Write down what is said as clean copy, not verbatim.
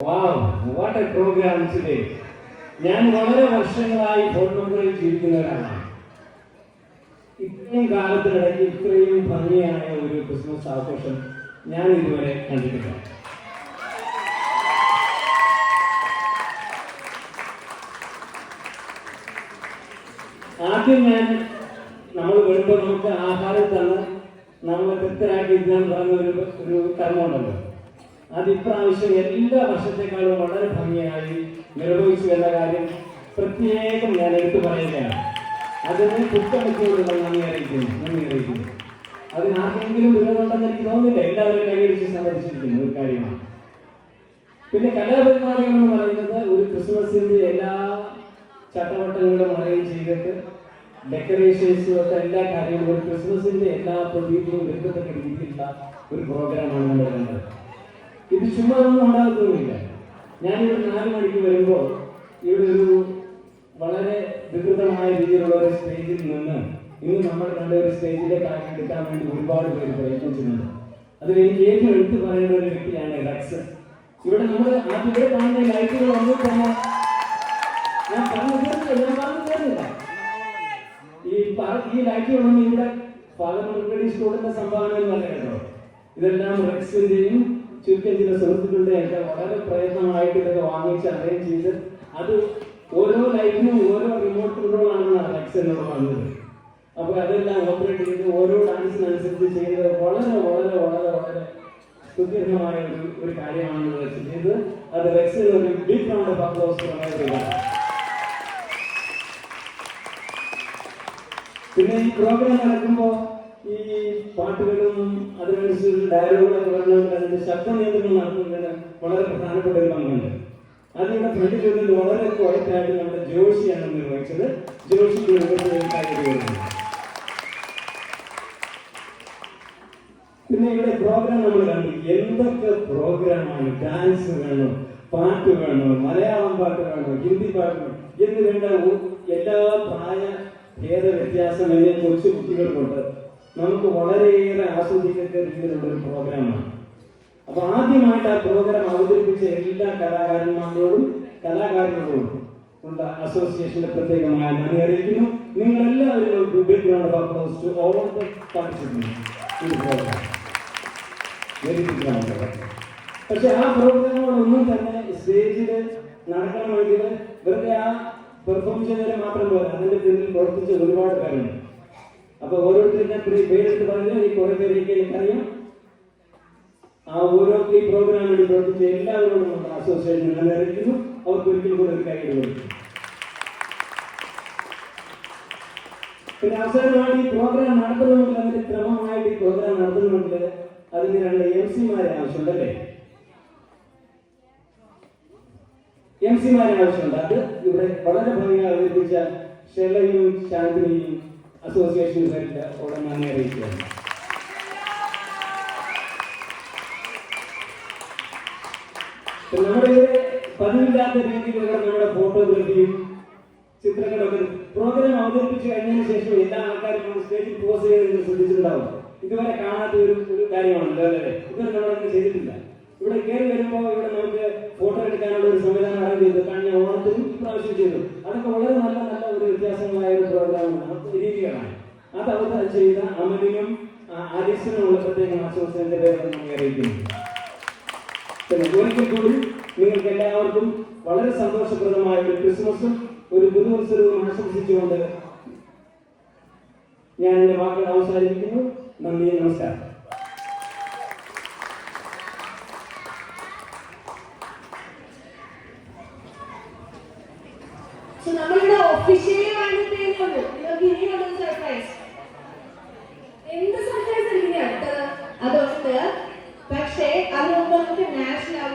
What A programme today. ഞാൻ വളരെ വർഷങ്ങളായി ഫോൺ നമ്പറിൽ ജീവിക്കുന്ന ഒരാളാണ്. ഇത്രയും കാലത്തിനിടയ്ക്ക് ഇത്രയും ഭംഗിയായ ഒരു ക്രിസ്മസ് ആഘോഷം ഞാൻ ഇതുവരെ കണ്ടിട്ടില്ല. ആദ്യം നമ്മൾ വരുമ്പോൾ നമുക്ക് ആഹാരം തന്ന് നമ്മളെ തൃപ്തരാക്കി ഇരുന്നാൻ പറയുന്ന ഒരു കർമ്മമുണ്ടല്ലോ. അത് ഇപ്രാവശ്യം എല്ലാ വർഷത്തെക്കാളും വളരെ ഭംഗിയായി നിർവഹിച്ചു എന്ന കാര്യം പ്രത്യേകം ഞാൻ എടുത്തു പറയുകയാണ്. അതിന് പുസ്തകത്തോടുള്ള നന്ദി അറിയിക്കുന്നു. അതിനാർക്കെങ്കിലും വിരോധമുണ്ടെന്ന് എനിക്ക് തോന്നുന്നില്ല. എല്ലാവരും കൈയടിച്ച് സമ്മതിച്ചിരിക്കുന്ന ഒരു കാര്യമാണ്. പിന്നെ കലാപരിപാടികൾ എന്ന് പറയുന്നത് ഒരു ക്രിസ്മസിന്റെ എല്ലാ ചട്ടവട്ടങ്ങളും അറേഞ്ച് ചെയ്തിട്ട് ഡെക്കറേഷൻസും ഒക്കെ എല്ലാ കാര്യങ്ങളും ഒരു ക്രിസ്മസിന്റെ എല്ലാ പ്രതീതിയും എടുക്കത്തക്ക രീതിയിലുള്ള ഒരു പ്രോഗ്രാമാണ് നമ്മൾ കണ്ടത്. ഇത് ചുമ്മാ ഒന്നും ഉണ്ടാകത്തൊന്നുമില്ല. ഞാനിവിടെ 4 മണിക്ക് വരുമ്പോൾ ഇവിടെ ഒരു വളരെ വികൃതമായ രീതിയിലുള്ള ഒരു സ്റ്റേജിൽ നിന്ന് ഇന്ന് നമ്മൾ കണ്ട ഒരു സ്റ്റേജിലേക്ക് ആക്കി എടുക്കാൻ വേണ്ടി ഒരുപാട് പേര് പ്രയത്നിച്ചിട്ടുണ്ട്. അതിൽ എനിക്ക് ഏറ്റവും എടുത്തു പറയുന്ന ഒരു വ്യക്തിയാണ് റക്സ്. ഇവിടെ നമ്മൾ ഇവിടെ കാണുന്ന ലൈറ്റുകൾ ഒന്നും തന്നെ ഞാൻ പറഞ്ഞു തരുന്നില്ല. ഈ ലൈറ്റുകളൊന്നും ഇവിടെ പാർലമെന്റ് സ്കൂളിന്റെ സംഭാവന എന്നല്ല കേട്ടോ. ഇതെല്ലാം റക്സിന്റെയും ചുരുക്കം ചില സുഹൃത്തുക്കളുടെയും ഒക്കെ വളരെ പ്രയത്നമായിട്ട് ഇതൊക്കെ വാങ്ങിച്ച് അറേഞ്ച് ചെയ്ത് അത് ഓരോ ലൈറ്റിനും ഓരോ റിമോട്ട് കൺട്രോളാണെന്നാണ് റക്സ് എന്നോട് പറഞ്ഞത്. അപ്പൊ അതെല്ലാം ഓപ്പറേറ്റ് ചെയ്ത് ഓരോ ഡാൻസിനനുസരിച്ച് ചെയ്ത് വളരെ വളരെ വളരെ വളരെ സുദീർഘമായ ഒരു കാര്യമാണെന്ന് വെച്ചിട്ട് അത് റക്സിന് ഒരു big round of applause provide. പിന്നെ ഈ പ്രോഗ്രാം നടക്കുമ്പോൾ ഈ പാട്ടുകളും അതിനനുസരിച്ച് ഡയലോഗുകളൊക്കെ പറഞ്ഞുകൊണ്ട് അതിന്റെ ശബ്ദ നിയന്ത്രണം നടത്തുന്നതിന് വളരെ പ്രധാനപ്പെട്ട ഒരു പങ്കുണ്ട്. അതിവിടെ ഫ്രണ്ടിൽ വരുന്നത് വളരെ ക്വയറ്റായിട്ട് നമ്മുടെ ജോഷിയാണ് നിർവഹിച്ചത്. ജോഷിക്ക് പിന്നെ ഇവിടെ പ്രോഗ്രാം നമ്മൾ കണ്ടു. എന്തൊക്കെ പ്രോഗ്രാമാണ്! ഡാൻസ് വേണോ, പാട്ട് വേണോ, മലയാളം പാട്ട് വേണോ, ഹിന്ദി പാട്ട് വേണോ എന്ന് വേണ്ട എല്ലാ പ്രായ ഭേദ വ്യത്യാസമേ കൊച്ചു കുട്ടികൾക്കുണ്ട്. നമുക്ക് വളരെയേറെ ആസ്വദിക്കത്തക്ക രീതിയിലുള്ള ഒരു പ്രോഗ്രാമാണ്. അപ്പൊ ആദ്യമായിട്ട് ആ പ്രോഗ്രാം അവതരിപ്പിച്ച എല്ലാ കലാകാരന്മാരോടും കലാകാരന്മാരോടും ഉള്ള അസോസിയേഷന്റെ പ്രത്യേകമായ നന്ദി അറിയിക്കുന്നു. നിങ്ങളെല്ലാവരും പക്ഷെ ആ പ്രോഗ്രാമുകളൊന്നും തന്നെ സ്റ്റേജിൽ നടക്കണമെങ്കിൽ വെറുതെ ആ പെർഫോം ചെയ്തവരെ മാത്രം പോലെ അതിന്റെ പിന്നിൽ പ്രവർത്തിച്ച ഒരുപാട് പേരുണ്ട്. അപ്പൊ ഓരോരുത്തരും പേരെടുത്ത് പറഞ്ഞാൽ ഈ കുറെ പേരേക്ക് എനിക്കറിയാം. ആ ഓരോ ഈ പ്രോഗ്രാം വേണ്ടി പ്രവർത്തിച്ച എല്ലാവരോടും നമ്മുടെ അസോസിയേഷൻ നന്ദി അറിയിക്കുന്നു. അവർക്ക് ഒരിക്കലും കൂടെ ഒരു കൈയ്യടി കൊടുക്കും. പിന്നെ അവസാനമാണ് ഈ പ്രോഗ്രാം നടത്തുന്നുണ്ടെങ്കിൽ അതിന്റെ ക്രമമായിട്ട് ഈ പ്രോഗ്രാം നടത്തുന്നുണ്ടെങ്കിൽ അതിന് 2 MC-മാരെ ആവശ്യമുണ്ടല്ലേ? MC-മാരെ ആവശ്യമുണ്ട്. അത് ഇവിടെ വളരെ ഭംഗിയായി അവതരിപ്പിച്ച ഷെലയും ശാന്തിനിയും അസോസിയേഷനുകാരുടെ ഉടൻ നന്ദി അറിയിക്കുകയാണ്. നമ്മുടെ ഇവിടെ പതിവില്ലാത്ത രീതിയിലുള്ള നമ്മുടെ ഫോട്ടോഗ്രാഫിയും ചിത്രങ്ങളൊക്കെ പ്രോഗ്രാം അവതരിപ്പിച്ച് കഴിഞ്ഞതിന് ശേഷം എല്ലാ ആൾക്കാരും സ്റ്റേജിൽ പോസ് ചെയ്യുന്നത് ശ്രദ്ധിച്ചിട്ടുണ്ടാവും. ഇതുവരെ കാണാത്ത ഒരു കാര്യമാണല്ലോ അല്ലേ? ഇതുവരെ നമ്മളൊന്നും ചെയ്തിട്ടില്ല. ഇവിടെ കയറി വരുമ്പോൾ ഇവിടെ നമുക്ക് ഫോട്ടോ എടുക്കാനുള്ള ഒരു സംവിധാനം അറേഞ്ച് ചെയ്തു. കഴിഞ്ഞ ഓണത്തിനും ഇപ്രാവശ്യം ചെയ്തു. അതൊക്കെ വളരെ നല്ല നല്ല ഒരു വ്യത്യാസങ്ങളായ ഒരു പ്രോഗ്രാമാണ്, രീതികളാണ്. അത് അവർ ചെയ്ത അമലിനും ആരിസിനുമുള്ള പ്രത്യേകം അസോസിയേഷന്റെ പേര് നമ്മൾ അറിയിക്കുന്നു. പിന്നെ ഒരിക്കൽ കൂടി നിങ്ങൾക്ക് എല്ലാവർക്കും വളരെ സന്തോഷപ്രദമായ ഒരു ക്രിസ്മസും ഒരു പുതുവത്സരവും ആശംസിച്ചുകൊണ്ട് ഞാൻ എന്റെ വാക്കുകൾ അവസാനിപ്പിക്കുന്നു. നന്ദി, നമസ്കാരം. നമ്മളിവിടെ ഒഫീഷ്യലി വാങ്ങിയിട്ടുള്ളൂ. നിങ്ങൾക്ക് ഇനിയുള്ളത് സർപ്രൈസ്. എന്ത് സർപ്രൈസ് ഇനി അടുത്തത് അതുണ്ട്. പക്ഷേ അത് നമുക്ക് നാഷണൽ